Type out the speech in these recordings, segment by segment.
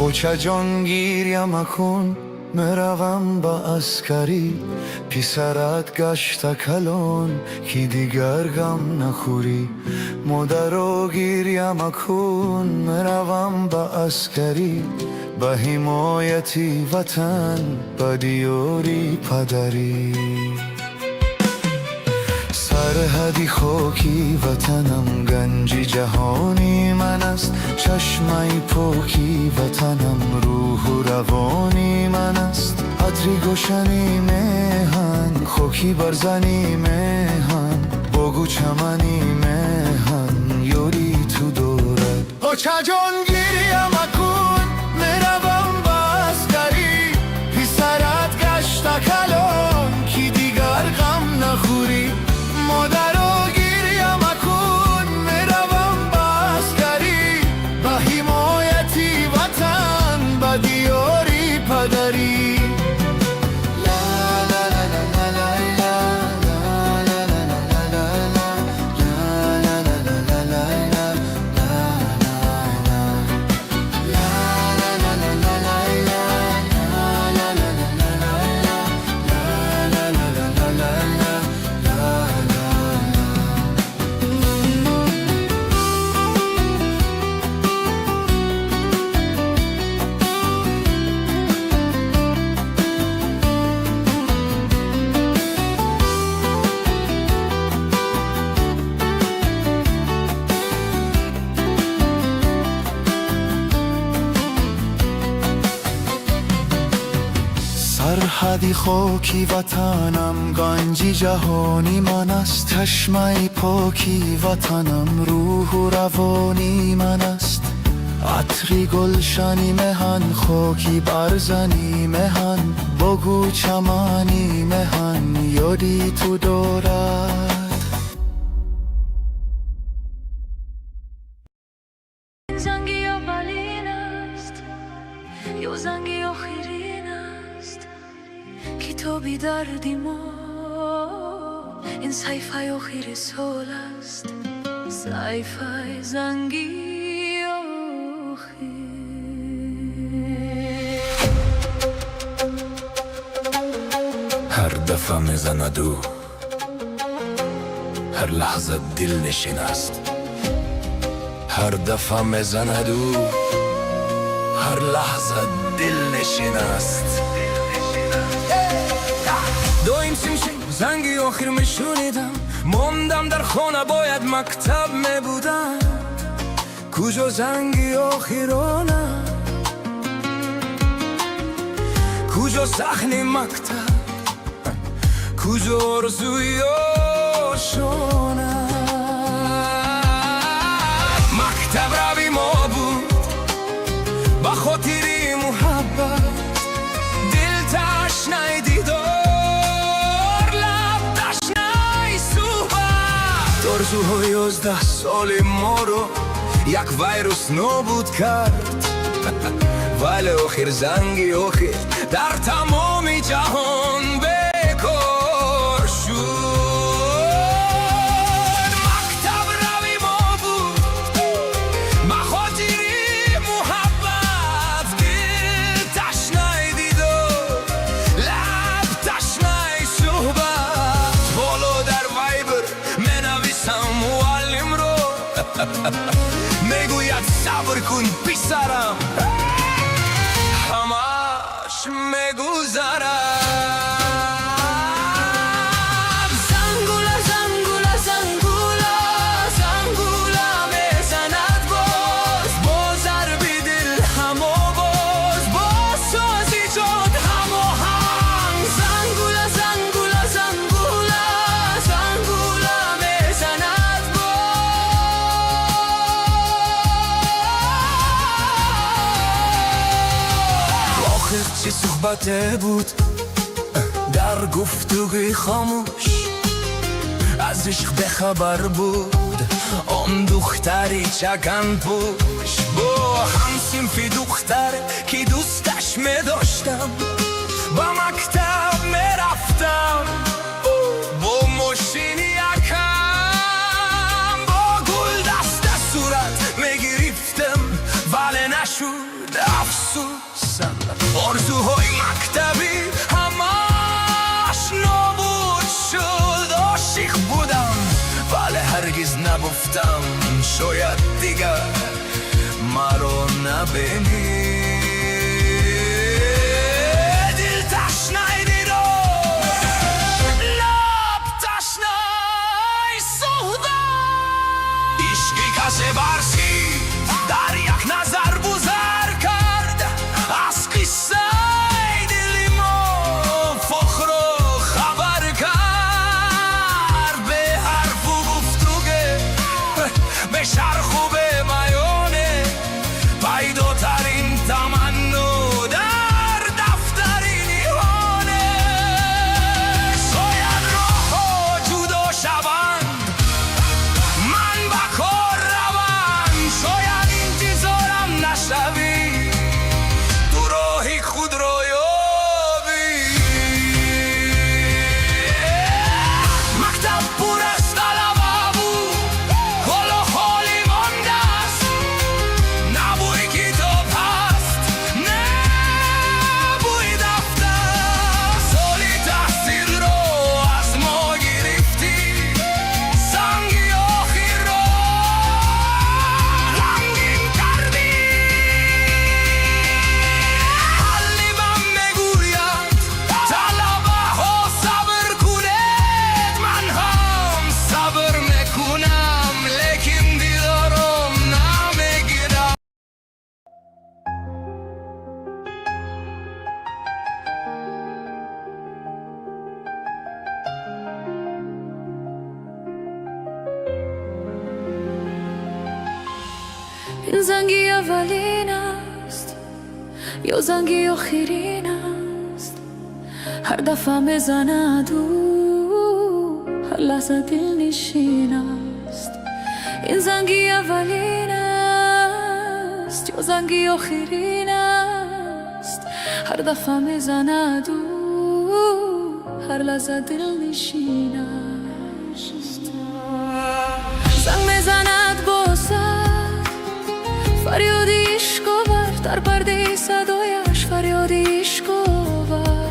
اوچه جان گیریم کن مروم با اسکری پیسرت گشت کلون کی دیگر غم نخوری مادرو گیریم کن مروم با اسکری به حمایتی وطن به دیاری پدری سرحدی خاکی وطنم گنجی جهانی من است چشمه پاکی وطنم روح و روانی من است عطری گشنی مهن خاکی برزنی مهن بگو چمنی مهن یوری تو دورد اوچه جان گیریم کن میروم با اسکری پیسرت گشت کلون کی دیگر غم نخوری مادرو گیریم کن میروم با اسکری به حمایتی وطن به دیاری پدری سرحدی خاکی وطنم گنجی جهانی من است چشمه پاکی وطنم روح و روانی من است عطری گلشنی مهن خاکی برزنی مهن بگو چمنی مهن یادی تو دارد زنگی یا بالین است یا زنگی یا خیرین است کتابی دردی ما این صحیفه یا خیر سال است صحیفه زنگی یا خیر هر دفعه میزند او هر لحظه دل نشین است هر دفعه میزند او هر لحظه دل نشین است دایم سیمشیم زنگی آخر میشونیدم موندم در خانه باید مکتب میبودم کجا زنگی آخرانه کجا صحنه مکتب کجا آرزوی آشانه مکتب روی ما بود با خاطری محبت دل تشنه دیدار لب تشنه صحبت آرزوهای 11 سال ما رو یک ویروس نابود کرد ولی آخر زنگی آخر در تمام جهان بکار شد مکتب روی ما بود با خاطری محبت دل تشنه دیدار لب تشنه صحبت بالا در وایبر منویسم معلم رو میگوید صبر کن پسرم همش میگذرم زنگوله زنگوله زنگوله زنگوله میزند باز ضربی دل همو باز سازی جاد هماهنگ زنگوله زنگوله زنگوله زنگوله میزند آخر چه صحبته بود در گفتگوی خاموش از عشق بخبر بود آن دختری چکن پوش با هم صنف دختر که دوستش می داشتم با مکتب می رفتم با ماشین یکم با گل دست صورت می گرفتم ولی نشد نشد افسوسم آرزوهای مکتبی همش نابود شد عاشق بودم ولی هرگز نگفتم شاید دیگر مرا نبینی دل تشنه دیدار لب تشنه صحبت عشقی کسی برسی در یک نظر بزر کرد از قصه دل ما فخر و خبر کرد به حرف و گفتگو به شرخ و به میانه پیداترین تمنا در دفتر نیهانه شاید راه ها جدا شوند من به کار روم شاید انتظارم نشوی تو راهی خود را یابی مکتب پر از طلبه بود حالا خالی مانده است نه بوی کتاب هست نه بوی دفتر سالی تحصیل را از ما گرفتی سنگی آخر را رنگین کردی قلبم میگوید طلبه ها صبر کنید من هم صبر میکنم لیکن دیدارم نمیگیرم این زنگی اولین است یا زنگی آخرین است هر دفعه میزند او هر لحظه دل نشین است این زنگی اولین است یا زنگی آخرین است هر دفعه میزند او هر لحظه دل نشین است زنگ میزند با سر فریادی عشق آور در پرده صدایش فریادی عشق آور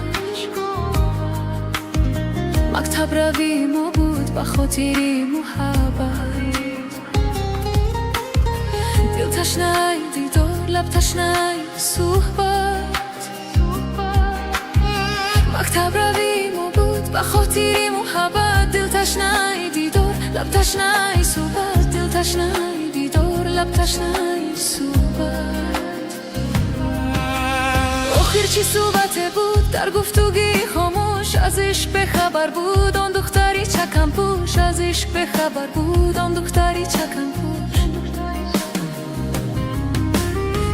مکتب روی ما بود و خاطری محبت دل تشنه دیدار لب تشنه صحبت مکتب روی ما بود و خاطری محبت دل تشنه دیدار لب تشنه صحبت دل تشنه دیدار لب تشنه صحبت آخر چی صحبت بود در گفتگوی خاموش از عشق به خبر بود آن دختری چکم پوش از عشق به خبر بود آن دختری چکم پوش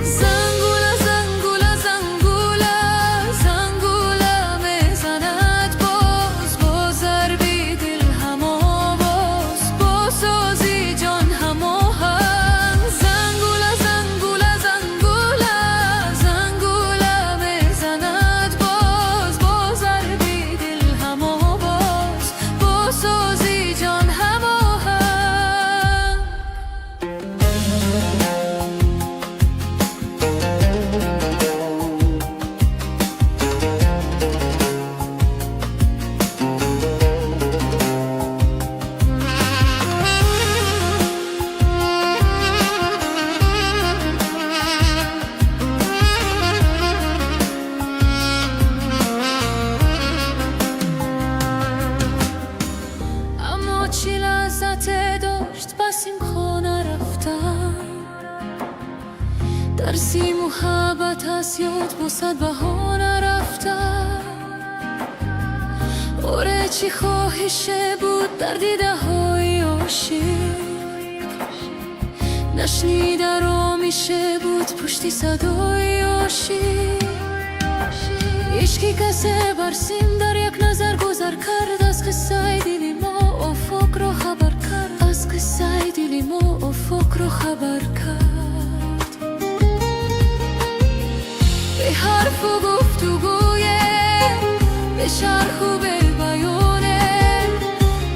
زنگوله زنگوله زنگوله زنگوله میزند باز ضربی دل هم آواز با سازی جان هم آهنگ زنگوله زنگوله زنگوله زنگوله میزند باز ضربی دل هم آواز با سازی جان هم آهنگ اما چی لذت داشت بس این خانه رفتن درسی محبت از یاد با صد بهانه رفتن آره چی خواهشه بود در دیده های عاشق نشنیده را میشه بود پشتی صدای عاشق عشقی کسی برسیم در یک نظر گذر کرد از قصه دلی ما افق را خبر کرد از قصه دلی ما افق را خبر کرد به حرف و گفتگوی به شرح و به بیانه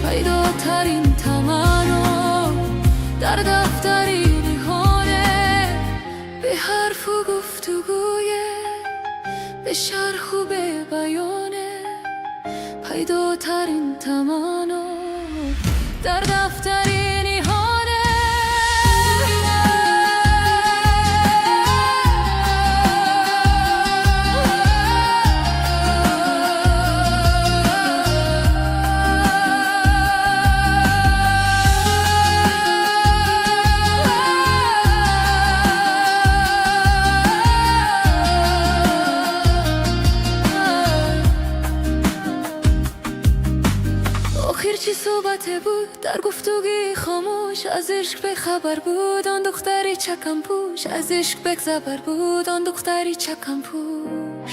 پیداترین تمنا در دفتری نهانه به حرف و گفتگوی به شرح و به بیانه پیداترین تمنا در دفتری نیهانه آخر چی صحبت بود در گفتگوی خاموش از عشق به خبر بود آن دختری چکم پوش از عشق به زبر بود آن دختری چکم پوش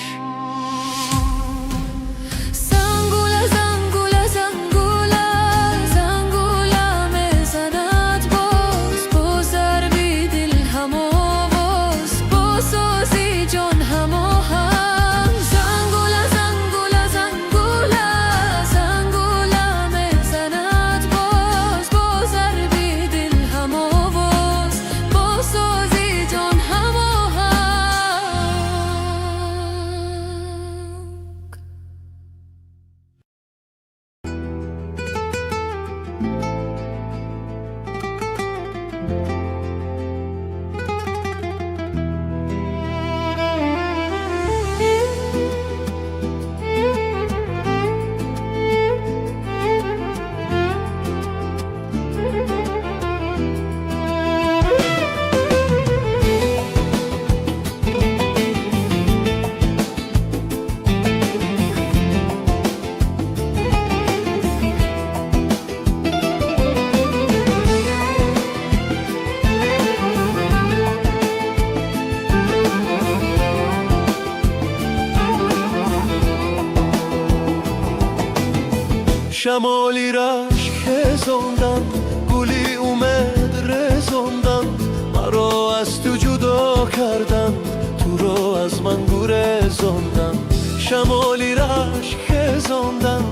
زنگوله زنگوله زنگوله زنگوله میزند باز ضربی دل هم آواز با سازی جان هم آهنگ زنگوله زنگوله زنگوله زنگوله میزند با ضربی دل هم آواز با سازی جان هم آهنگ شمالی رشک هزاندن گلی اومد رزاندن مرا از تو جدا کردن تو رو از من گریزاندن شمالی رشک هزاندن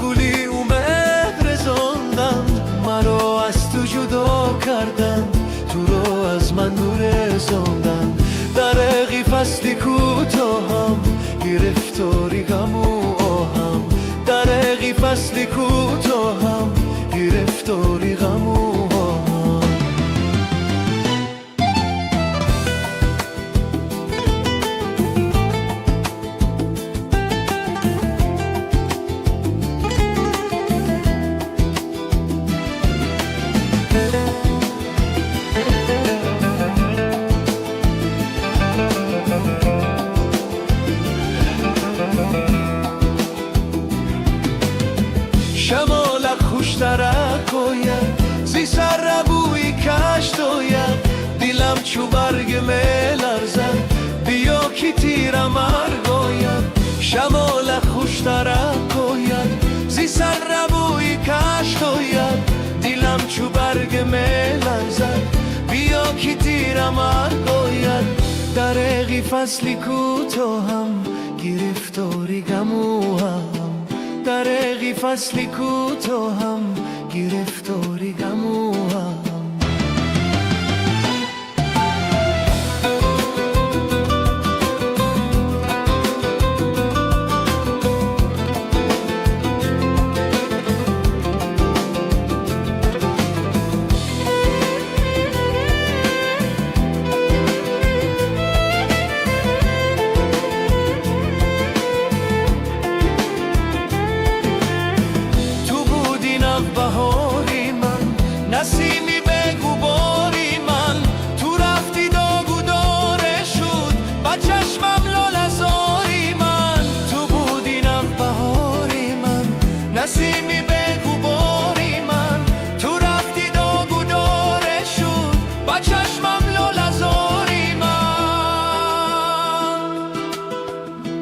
گلی اومد رزاندن مرا از تو جدا کردن تو رو از من گریزاندن درقی فصلی کوتاهم گرفتاری غم و آهم درقی فصلی کوتاهم گرفتاری غم و آهم شمالک خوشترک کوید زی سر ربوی کشتوید دیلم چو برگ میلرزد بیا کی تیرم ارگوید شمالک خوشترک کوید زی سر ربوی کشتوید دیلم چو برگ میلرزد بیا کی تیرم ارگوید درقی فصلی کوتاهم گرفتاری غم و هم درقی فصلی کوتاهم گرفتاری غم و هم بهاری من نسیمی بگو باری من تو رفتی داغ و داره شد با چشمم لالزاری من تو بودی بهاری من نسیمی بگو باری من تو رفتی داغ و داره شد با چشمم لالزاری من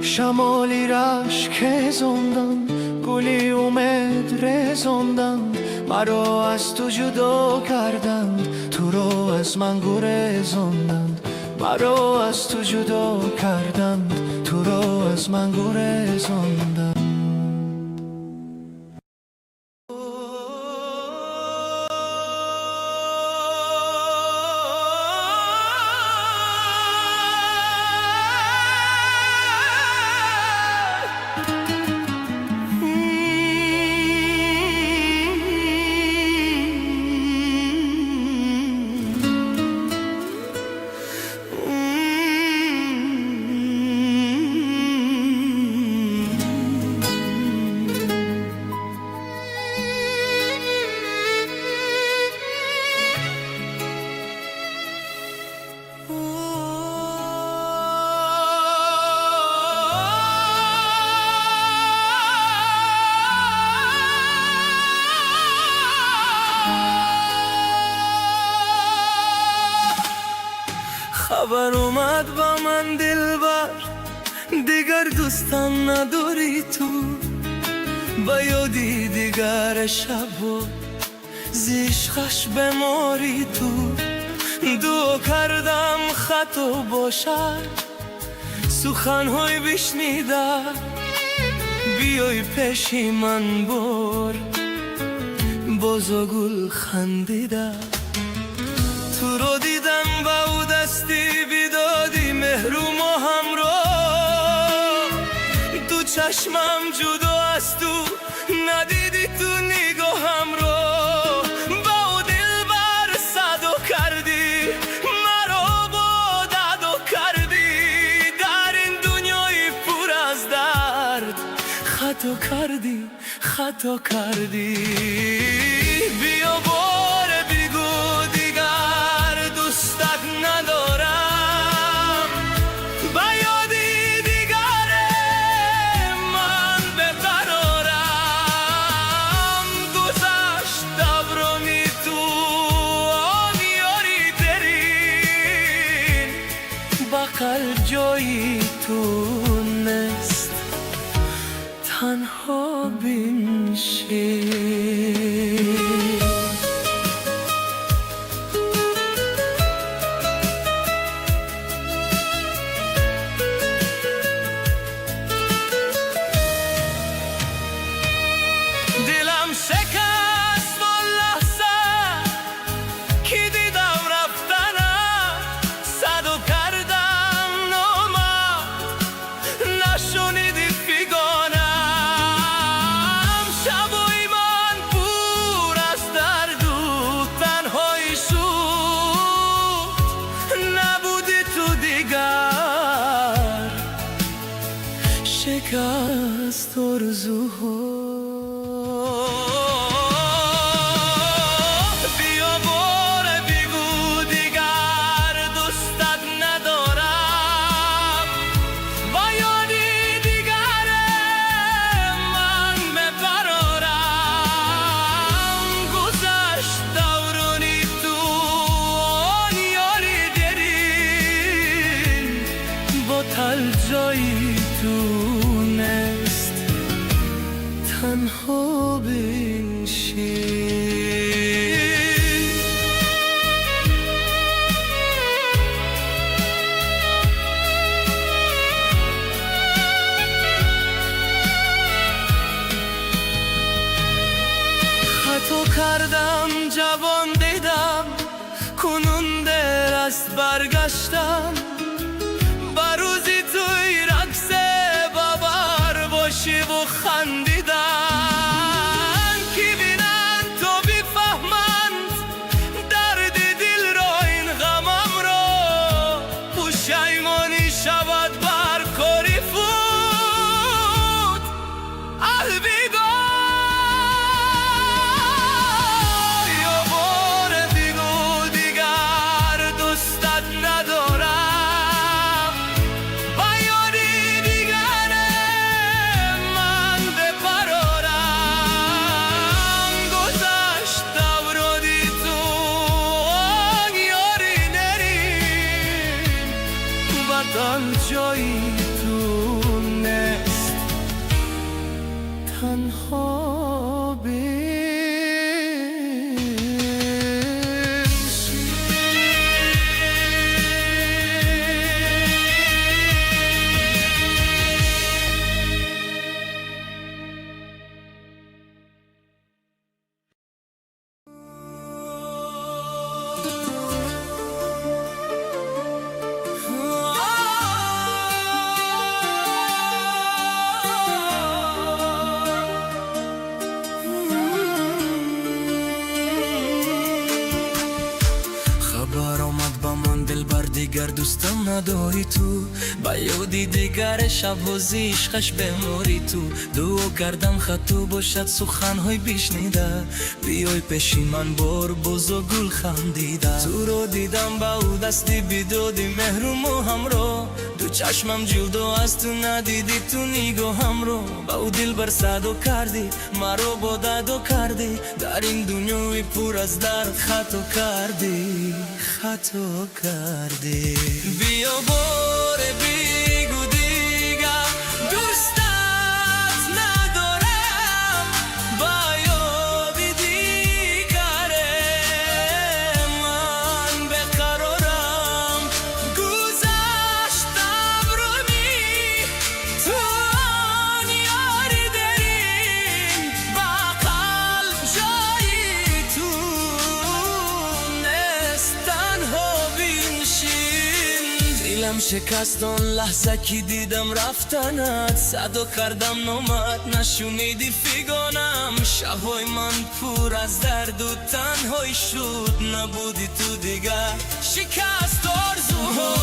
شمالی رشک زندان گلی اومد رزاندن مرا از تو جدا کردند تو رو از من گریزاندند مرا از تو جدا کردند تو رو از من گریزاندند آمد با من دلبر، دیگر دوستان نداری تو. با یادی دیگر شب و زیشخش بماری تو. دو کردم خطا باشد سخنهای بشنیده، بیای پیشی من بار بازا گل خندیده. تو رو دیدم با او دستی بیدادی مهروم و همراه، تو چشمم جدا از تو ندیدی تو نگاهم رو. با او دلبر صدو کردی مرا با ددو کردی، در این دنیای پر از درد خطا کردی خطا کردی. بیا بار بگو دیگر دوستت ندارم، با یادی دیگر من بقرارم. گذشت دورانی تو آن یاری درین، بقل جایی تو نست تنها بنشین. دلم شکست و لحظه که دیدم رفتنم، صدو کردم نامد نشنیدی فیگانم. شبای من پر از درد و تنهایی شد، نبودی تو دیگر شکست آرزوها. بیا بار بگو دیگر دوستت ندارم، با یادی دیگر من بپرارم. گذشت دورانی تو آن یاری درین، با تل جایی تو نست تنها بنشین. خطا کردم جوان دیدم، کنون دیر است برگشتم. با روزی توی رقص باور باشی و خندیدن، کی بینن تو بفهمند درد دل را این غمم را. پشیمانی شود بر کاری فوت الویدا. یا بار بگو دیگر دوستت ندارم، با یاری دیگر من بپرارم. گذشت دورانی تو آن یاری نرین، بدن جایی تو نست تنها بنشین. خبر آمد با من دلبر دیگر دوستم نداری تو، با یادی دیگر شب و زیشخش بماری تو. دو کردم خطا باشد سخنهای بشنیده، بیای پیشی من بار بازا گل خندیده. تو رو دیدم با او دستی بیدادی مهروم و همراه، دو چشمم جدا از تو ندیدی تو نگاهم رو. با او دل بر صدو کردی مرا با ددو کردی، در این دنیای پر از درد خطا کردی خطا کردی. بیا بار بگو دیگر دوستت ندارم، با یاد دیگر من بقرارم. گذشتم رو می تو آن یاری داریم، با قلب جایی تو نست تنها بنشین. دلم شکست آن لحظه که دیدم رفتنت، صدا کردم نامت نشونیدی فیگانم. شبای من پر از درد و تنهایی شد، نبودی تو دیگر. شکست آرزوها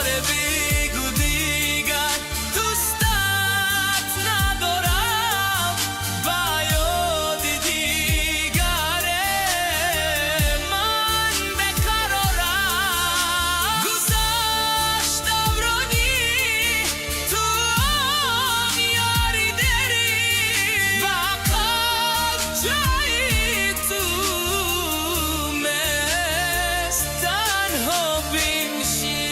رو بگو دیگر دوستت ندارم، با یاد دیگر من بقرارم. گذشتم رو می تو آن یاری داری، با قلب جایی تو مست تنها بنشین.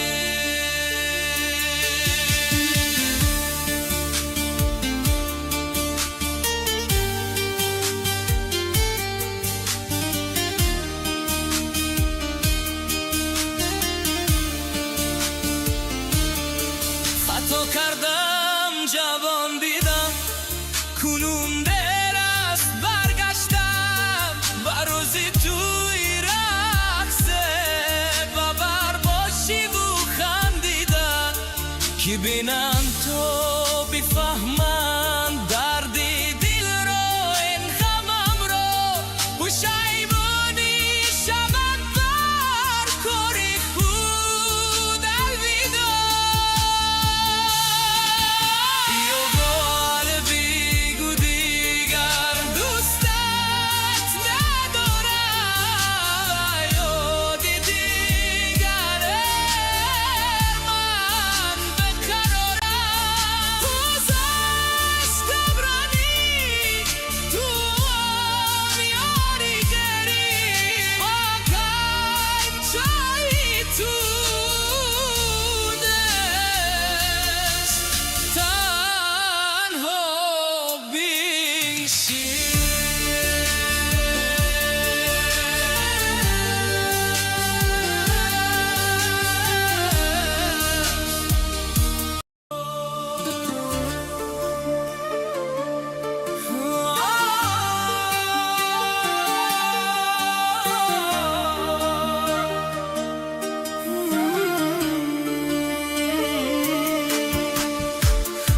خطا کردم جوان دیدم، کنون دیر است برگشتم. و روزی توی رقصه باور باشی و خندیدن، که بینن تو بفهمن دردی دل رو این غمم رو. پشیمانی شود بر کاری خود الویدا. بیا بال بگو دیگر دوستت ندارم، یاد دیگر من بقرارم. گذشتم رانی تو آن یاری داری، با قلب جایی تو دست تنها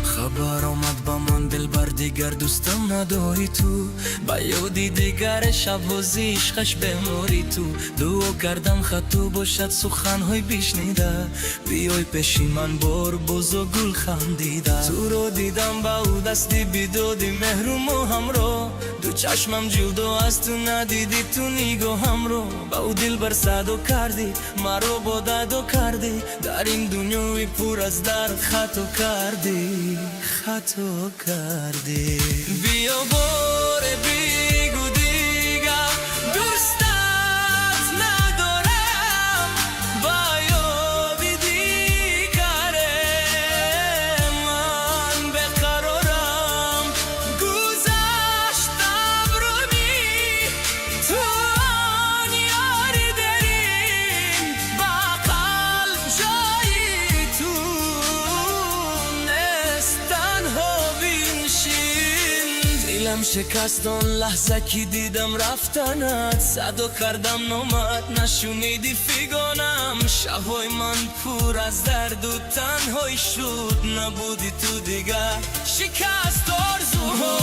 خبر آمد با من دلبر دیگر دوستم نداری تو، با یادی دیگر شب و عشقش بموری تو. دعا کردم خطو باشد سخنهای بشنیده، بیای پیشی من بار باز و گل خندیده. تو رو دیدم با او دستی بیدادی مهرم و همراه، دو چشمم جدا از تو ندیدی تو نگاهم رو. با او دل بر صدو کردی مرا با ددو کردی، در این دنیای پر از درد خطا کردی، خطا کردی. بیا بار بگو دیگر دوستت ندارم، با یاد دیگر من بقرارم. گذشتم رو می تو آن یاری داریم، با قلب جایی تو نست تنها بنشین. دلم شکست آن لحظه که دیدم رفتنت، صدا کردم نامت نشونیدی فیگانم. شبای من پر از درد و تنهایی شد، نبودی تو دیگر. شکست آرزوها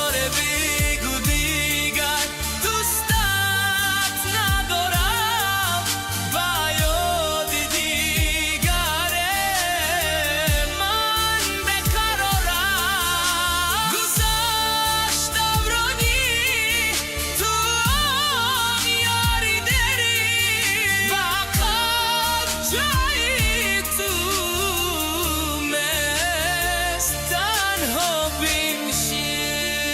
رو بگو دیگر دوستت ندارم، با یاد دیگر من بقرارم. گذشتم رو می تو آن یاری داری، با قلب جایی تو مست تنها بنشین.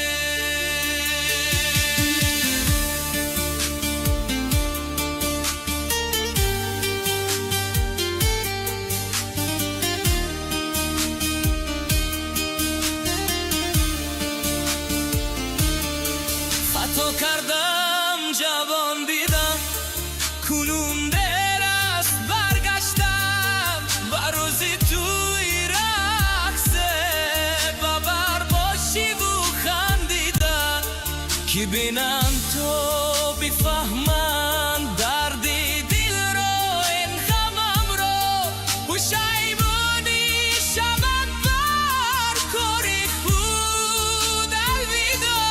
که بینن تو بفهمن درد دل رو این غمم رو پشیمانی شود بر کاری خود الویدا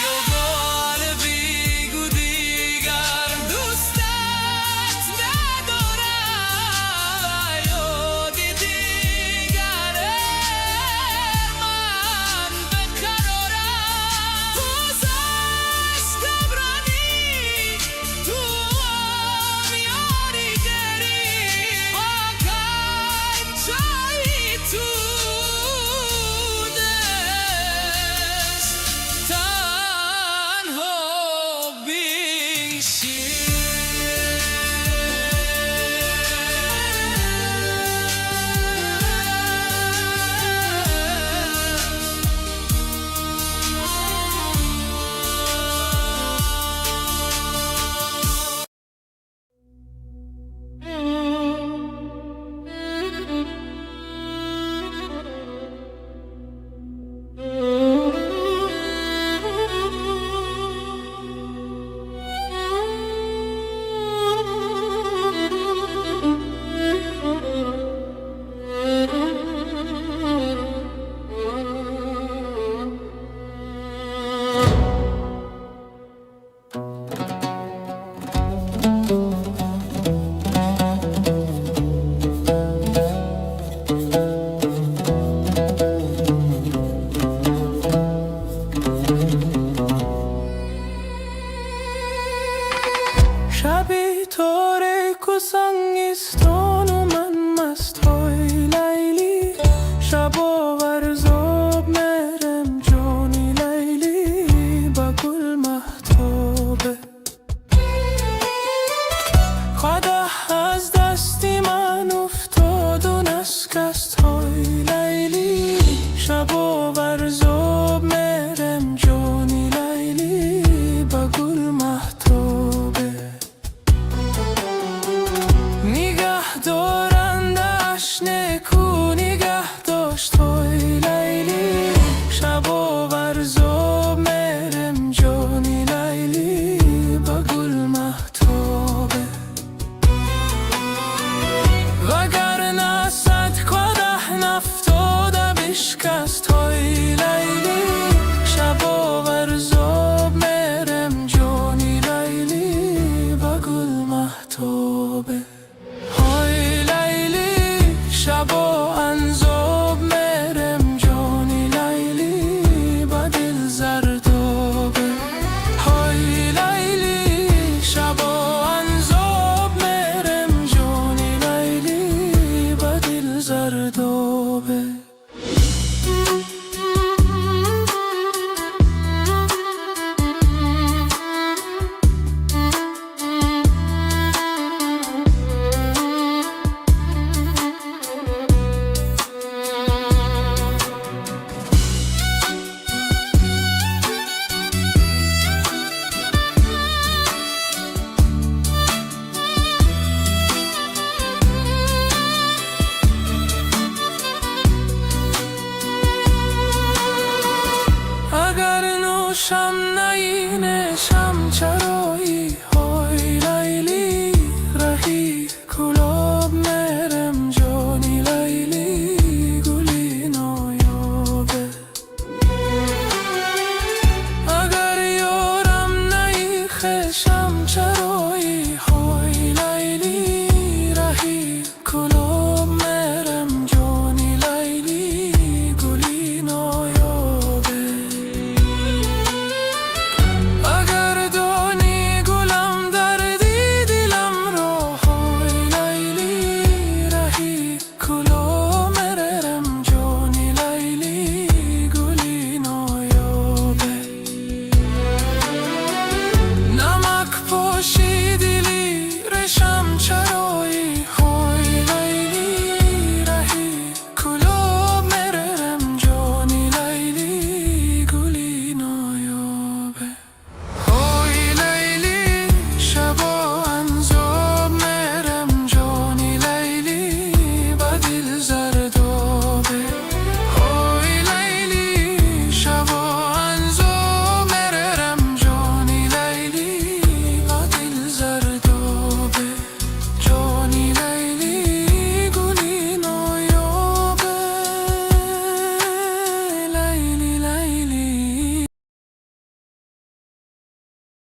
یا قلبی گو دیگر دوستت ندارم یاد دیگر من بقرارم پوزش کبرانی تو میاری گری آکن چایی تو دست تنها شبی تاریک و سنگستان و من مست های لیلی شب آور زاب مرم جانی لیلی با گل مهتابه قدح از دستی من افتاد و نشکست های لیلی شب آور زاب مرم جانی لیلی با گل مهتابه نگه دارندش نکو نگه داشت های لیلی شب آور زاب مرم جانی لیلی با گل مهتابه وگرنه صد قدح نفتاده بشکست های لیلی شب آور زاب مرم جانی لیلی با گل مهتابه های لیلی شب